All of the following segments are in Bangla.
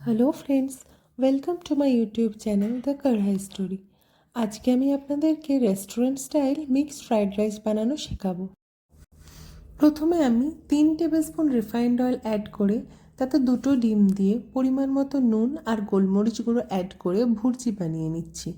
Hello friends, welcome to my YouTube channel the Kadhai story. আজকে আমি আপনাদেরকে restaurant style mixed fried rice বানানো শেখাবো। প্রথমে আমি 3 টেবিলস্পুন রিফাইন্ড অয়েল অ্যাড করে তাতে 2টো ডিম দিয়ে পরিমাণ মতো নুন আর গোলমরিচ গুঁড়ো অ্যাড করে ভুর্জি বানিয়ে নিচ্ছি।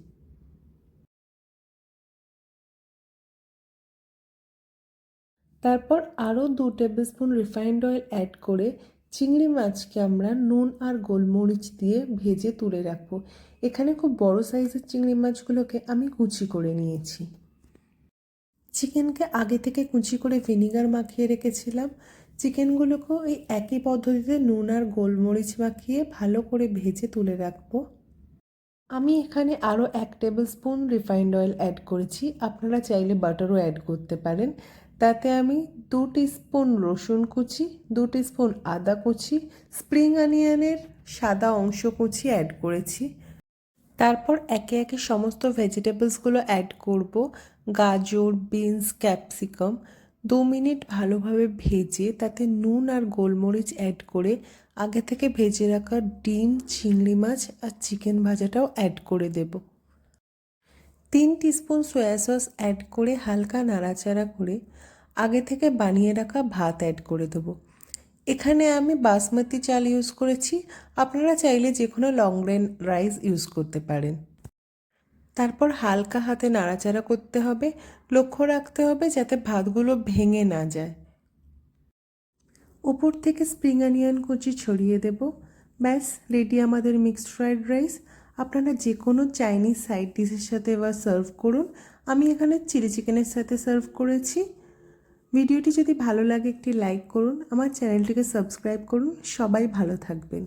তারপর আরও 2 টেবিলস্পুন রিফাইন্ড অয়েল অ্যাড করে চিংড়ি মাছকে আমরা নুন আর গোলমরিচ দিয়ে ভেজে তুলে রাখবো। এখানে খুব বড় সাইজের চিংড়ি মাছগুলোকে আমি কুচি করে নিয়েছি। চিকেনকে আগে থেকে কুচি করে ভিনিগার মাখিয়ে রেখেছিলাম। চিকেনগুলোকেও এই একই পদ্ধতিতে নুন আর গোলমরিচ মাখিয়ে ভালো করে ভেজে তুলে রাখবো। আমি এখানে আরও 1 টেবিলস্পুন রিফাইন্ড অয়েল অ্যাড করেছি, আপনারা চাইলে বাটারও অ্যাড করতে পারেন। তাতে আমি 2 টিস্পুন রসুন কুচি, 2 টিস্পুন আদা কুচি, স্প্রিং অনিয়নের সাদা অংশ কুচি অ্যাড করেছি। তারপর একে একে সমস্ত ভেজিটেবলসগুলো অ্যাড করব। গাজর, বিনস, ক্যাপসিকাম 2 মিনিট ভালোভাবে ভেজে তাতে নুন আর গোলমরিচ অ্যাড করে আগে থেকে ভেজে রাখা ডিম, চিংড়ি মাছ আর চিকেন ভাজাটাও অ্যাড করে দেব। 3 টিস্পুন সয়া সস অ্যাড করে হালকা নাড়াচাড়া করে আগে থেকে বানিয়ে রাখা ভাত অ্যাড করে দেবো। এখানে আমি বাসমতি চাল ইউজ করেছি, আপনারা চাইলে যে কোনো লং গ্রেন রাইস ইউজ করতে পারেন। তারপর হালকা হাতে নাড়াচাড়া করতে হবে, লক্ষ্য রাখতে হবে যাতে ভাতগুলো ভেঙে না যায়। উপর থেকে স্প্রিং অনিয়ন কুচি ছড়িয়ে দেব। ব্যাস রেডি আমাদের মিক্সড ফ্রাইড রাইস। আপনারা যে কোনো চাইনিজ সাইড ডিশের সাথে এবার সার্ভ করুন। আমি এখানে চিলি চিকেনের সাথে সার্ভ করেছি। ভিডিওটি যদি ভালো লাগে একটি লাইক করুন, আমার চ্যানেলটিকে সাবস্ক্রাইব করুন। সবাই ভালো থাকবেন।